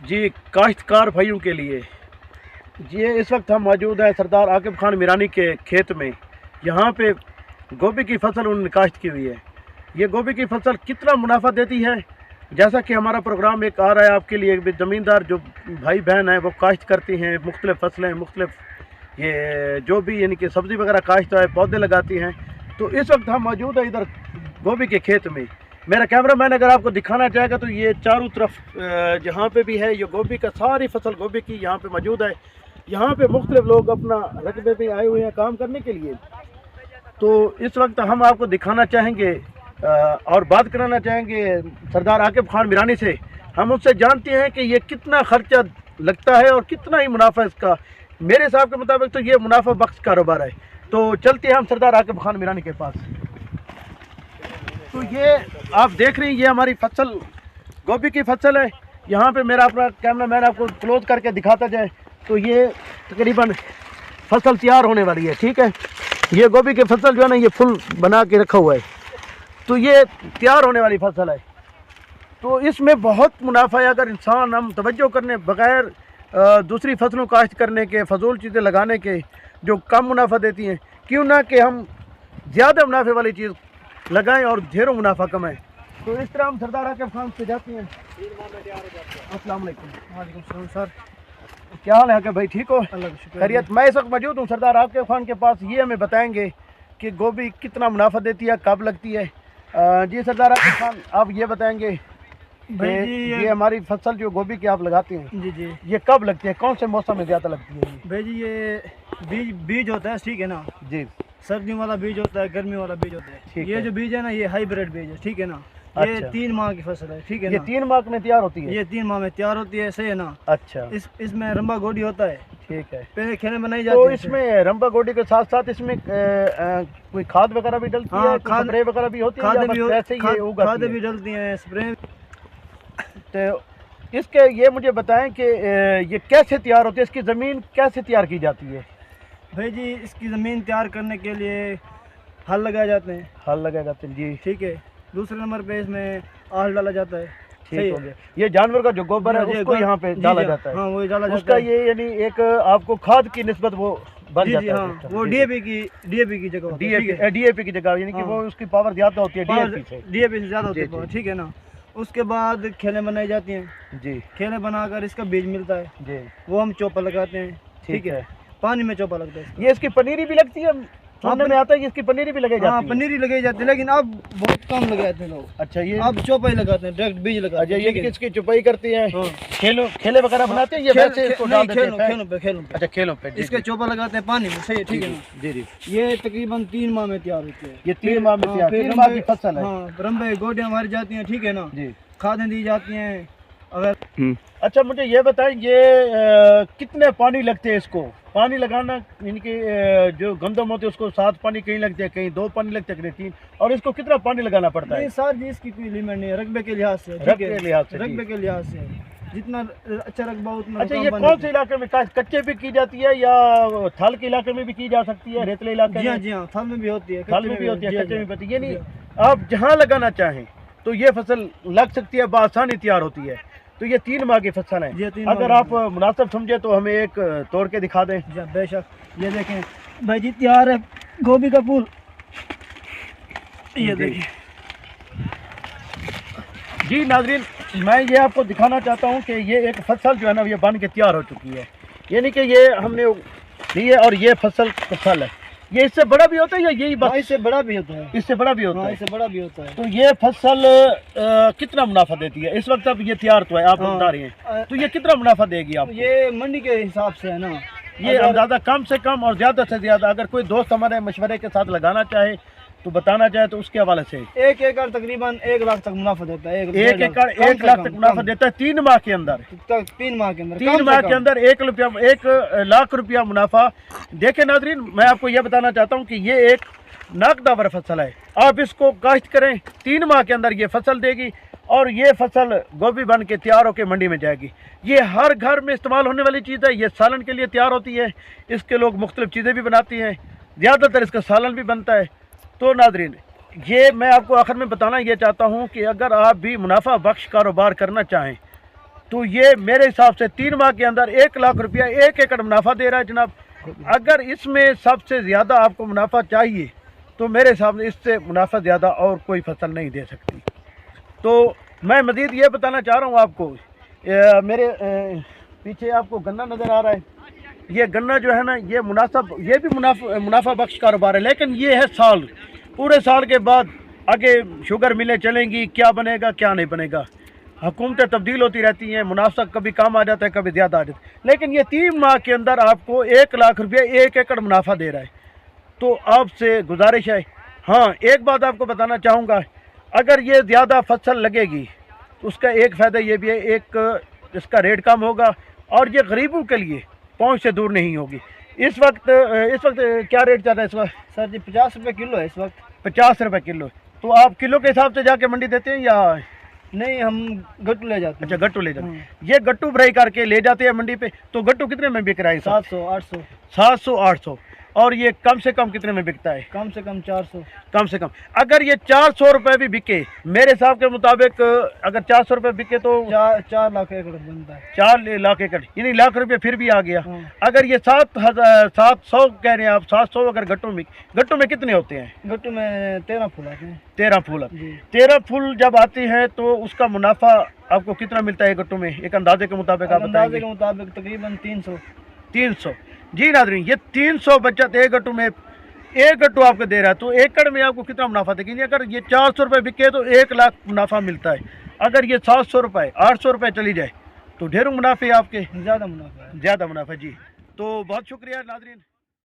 जी काश्तकार भाइयों के लिए जी इस वक्त हम मौजूद हैं सरदार आकिब खान मीरानी के खेत में। यहाँ पे गोभी की फसल उन्होंने काश्त की हुई है। ये गोभी की फसल कितना मुनाफा देती है, जैसा कि हमारा प्रोग्राम एक आ रहा है आपके लिए। ज़मींदार जो भाई बहन हैं वो काश्त करती हैं, मुख्तलिफ़ फसलें, मुख्तलिफ़ ये जो भी यानी कि सब्ज़ी वगैरह काश्त है, पौधे लगाती हैं। तो इस वक्त हम मौजूद है इधर गोभी के खेत में। मेरा कैमरामैन अगर आपको दिखाना चाहेगा तो ये चारों तरफ जहाँ पे भी है ये गोभी का सारी फसल गोभी की यहाँ पे मौजूद है। यहाँ पे मुख्तलिफ लोग अपना रकबे पे आए हुए हैं काम करने के लिए। तो इस वक्त हम आपको दिखाना चाहेंगे और बात कराना चाहेंगे सरदार आकिब खान मीरानी से। हम उससे जानते हैं कि ये कितना खर्चा लगता है और कितना ही मुनाफा इसका। मेरे हिसाब के मुताबिक तो ये मुनाफा बख्श कारोबार है। तो चलते हैं हम सरदार आकिब खान मीरानी के पास। तो ये आप देख रहे हैं ये हमारी फसल गोभी की फसल है। यहाँ पे मेरा अपना कैमरामैन आपको क्लोज करके दिखाता जाए तो ये तकरीबन फसल तैयार होने वाली है। ठीक है, ये गोभी की फसल जो है ना ये फुल बना के रखा हुआ है। तो ये तैयार होने वाली फसल है। तो इसमें बहुत मुनाफा है अगर इंसान हम तवज्जो करने बगैर दूसरी फसलों काश्त करने के, फजूल चीज़ें लगाने के जो कम मुनाफा देती हैं, क्यों ना कि हम ज़्यादा मुनाफे वाली चीज़ लगाएं और ढेरों मुनाफा कमाएं। तो इस तरह हम सरदार आकिब खान से जाते हैं। अस्सलाम वालेकुम। वालेकुम सलाम सर, क्या हाल है आकिब भाई, ठीक हो? अल्लाह का शुक्र। खैरियत। मैं इस वक्त मौजूद हूँ सरदार आकिब खान के पास। ये हमें बताएंगे कि गोभी कितना मुनाफा देती है, कब लगती है। जी सरदार आकिब खान, आप ये बताएंगे भाई जी ये हमारी फसल जो गोभी की आप लगाते हैं जी जी ये कब लगती है, कौन से मौसम में ज़्यादा लगती है ये? भाई जी ये बीज होता है, ठीक है ना। जी सर्दियों वाला बीज होता है, गर्मी वाला बीज होता है। ठीक ये है। जो बीज है ना ये हाइब्रिड बीज है, ठीक है ना। ये अच्छा। 3 माह की फसल है, ठीक है ये ना। 3 माह में तैयार होती है? ये 3 माह में तैयार होती है, सही है ना। अच्छा, इसमें रंबा गोडी होता है, ठीक है। पहले खेने बनाई तो जाती है। इसमें रंबा गोडी के साथ साथ इसमें कोई खाद वगैरह भी डलती हाँ, है, कोई स्प्रे वगैरह भी होती है या बस ऐसे ही ये उगाती खाद है? भी डलती हैं, स्प्रे। तो इसके ये मुझे बताएं कि ये कैसे तैयार होती है, इसकी ज़मीन कैसे तैयार की जाती है? भाई जी इसकी ज़मीन तैयार करने के लिए हल लगाए जाते हैं, हल लगाए जाते हैं जी। ठीक है। दूसरे नंबर पे इसमें आल डाला जाता है, सही ठीक हो है। गया। ये जानवर का जो गोबर है उसको यहाँ पे डाला जाता है। हाँ वही डाला जाता उसका है। ये यानी एक आपको खाद की निस्बत वो बन जी जाता जी है हाँ, सिस्टम। वो जी, डीएपी की जगह होता है, ठीक है। डीएपी की जगह यानी कि हाँ। वो उसकी पावर ज़्यादा होती है डीएपी से। डीएपी से ज़्यादा होती जी, है पावर, जी। ठीक है ना। उसके बाद खेलें बनाई जाती हैं। जी खेलें बनाकर इसका बीज मिलता है, जी वो हम चोपा लगाते हैं, ठीक है। पानी में चोपा लगता है इसका। ये इसकी पनीरी भी लगती है, सुनने में आता है कि इसकी पनीरी भी लगाई हाँ जाती है। पनीर ही लगाई जाती है, लेकिन अब बहुत कम लगाते हैं लोग। अच्छा, ये अब चोपा ही लगाते हैं, डायरेक्ट बीज लगाते अच्छा हैं, ये ठीक है। इसकी चुपाई करती है, हाँ। खेले वगैरह बनाते हैं, ये वैसे इसको डाल देते हैं? खेलों पे अच्छा, खेलों पे। जी, इसके जी, चोपा लगाते हैं पानी में, सही है, ठीक है ना। जी जी। ये तकरीबन 3 माह में तैयार होती है। ये 3 माह में हाँ, तैयार, फिर 3 माह की रंबे- फसल है। हाँ रंबे गोटियाँ मारी जाती हैं, ठीक है ना। जी। खादें दी जाती हैं। अगर अच्छा मुझे ये बताएं ये कितने पानी लगते हैं इसको? पानी लगाना यानी कि जो गंदम होते हैं उसको 7 पानी कहीं लगते हैं, कहीं 2 पानी लगते हैं, कहीं 3, और इसको कितना पानी लगाना पड़ता है? नहीं सर जी इसकी कोई लिमिट नहीं है, रकबे के लिहाज से, ठीक रकबे है? के लिहाज से, रकबे जी। के लिहाज से जितना अच्छा रकबा उतना अच्छा, कम ये पानी कौन देती से है। इलाके में कच्चे भी की जाती है या थल के इलाके में भी की जा सकती है, रेतले इलाके जी हाँ में? जी हाँ, थल में भी होती है, थल में भी होती है, जी हाँ, कच्चे में जी भी होती है। हाँ। यानी आप जहाँ लगाना चाहें तो ये फसल लग सकती है, बआसानी तैयार होती है। तो ये 3 माह की फसल ये है। 3 माह अगर की आप मुनासिब समझे तो हमें एक तोड़ के दिखा दें। जी हाँ, बेशक। ये देखें भाई जी तैयार है गोभी का फूल, ये जी। देखिए। जी नाजरीन, मैं ये आपको दिखाना चाहता हूँ कि ये एक फसल जो है ना ये बन के तैयार हो चुकी है। यानी कि ये हमने ली है और ये फसल है। ये इससे बड़ा भी होता है या यही हाँ, बस? इससे बड़ा भी होता है। इससे बड़ा भी होता हाँ है। इससे बड़ा भी होता है। तो ये फसल कितना मुनाफा देती है? इस वक्त अब ये तैयार तो है, आप हाँ। बता रही हैं, तो ये कितना मुनाफा देगी आप? ये मंडी के हिसाब से है ना। ये अंदाजा कम से कम और ज़्यादा से ज़्यादा अगर कोई दोस्त हमारे मशवरे के साथ लगाना चाहे तो बताना चाहे तो उसके हवाले से। 1 एकड़ तकरीबन 1 लाख तक मुनाफा देता है। 1 एकड़ 1 लाख तक मुनाफा देता है 3 माह के अंदर। 3 माह के अंदर, 3 माह के अंदर 1 लाख रुपया मुनाफा। देखें नाजरीन, मैं आपको यह बताना चाहता हूँ कि ये एक नाकदावर फसल है। आप इसको काश्त करें, 3 माह के अंदर ये फसल देगी और ये फसल गोभी बन के तैयार होकर मंडी में जाएगी। ये हर घर में इस्तेमाल होने वाली चीज़ है। ये सालन के लिए तैयार होती है, इसके लोग मुख्तलिफ चीज़ें भी बनाती हैं, ज़्यादातर इसका सालन भी बनता है। तो नाजरीन, ये मैं आपको आखिर में बताना ये चाहता हूँ कि अगर आप भी मुनाफा बख्श कारोबार करना चाहें तो ये मेरे हिसाब से 3 माह के अंदर 1 लाख रुपया 1 एकड़ मुनाफा दे रहा है जनाब। अगर इसमें सबसे ज़्यादा आपको मुनाफा चाहिए तो मेरे हिसाब से इससे मुनाफा ज़्यादा और कोई फसल नहीं दे सकती। तो मैं मज़ीद ये बताना चाह रहा हूँ आपको, मेरे पीछे आपको गन्ना नज़र आ रहा है। ये गन्ना जो है ना, ये ये भी मुनाफा बख्श कारोबार है, लेकिन ये है साल, पूरे साल के बाद आगे शुगर मिलें चलेंगी, क्या बनेगा क्या नहीं बनेगा। हुकूमतें तब्दील होती रहती हैं, मुनाफा कभी कम आ जाता है कभी ज़्यादा आ जाता है, लेकिन ये 3 माह के अंदर आपको 1 लाख रुपये 1 एकड़ मुनाफा दे रहा है। तो आपसे गुजारिश है, हाँ एक बात आपको बताना चाहूँगा, अगर ये ज़्यादा फसल लगेगी तो उसका एक फ़ायदा ये भी है, एक इसका रेट कम होगा और ये गरीबों के लिए पहुँच से दूर नहीं होगी। इस वक्त क्या रेट चल रहा है इस वक्त? सर जी 50 रुपये किलो है इस वक्त। 50 रुपये किलो। तो आप किलो के हिसाब से जाके मंडी देते हैं या नहीं, हम गट्टू ले जाते हैं। अच्छा, गट्टू ले जाते हैं। ये गट्टू भराई करके ले जाते हैं मंडी पे। तो गट्टू कितने में बिक रहा है? 700 800। 700 800। और ये कम से कम कितने में बिकता है? कम से कम 400। कम से कम अगर ये 400 रुपये भी बिके, मेरे हिसाब के मुताबिक अगर 400 रुपये बिके तो 4 लाख एकड़ बनता है। 4 लाख एकड़, यानी लाख रुपये फिर भी आ गया। हाँ। अगर ये 700 कह रहे हैं आप, 700 अगर गट्टू में कितने होते हैं? गट्टू में 13 फूल आते हैं। 13 फूल। जी। 13 फूल जब आते हैं तो उसका मुनाफा आपको कितना मिलता है गट्टू में, एक अंदाजे के मुताबिक आप अंदाजे बताएंगे? के मुताबिक तकरीबन 300। जी नाज़रीन, ये 300 बचत एक गट्टू में, एक गट्टू आपको दे रहा है, तो एकड़ में आपको कितना मुनाफा देगी? अगर ये 400 रुपये बिके तो 1 लाख मुनाफा मिलता है। अगर ये 700 रुपये 800 रुपये चली जाए तो ढेरों मुनाफे आपके, ज़्यादा मुनाफा है। ज़्यादा मुनाफा। जी, तो बहुत शुक्रिया नाज़रीन।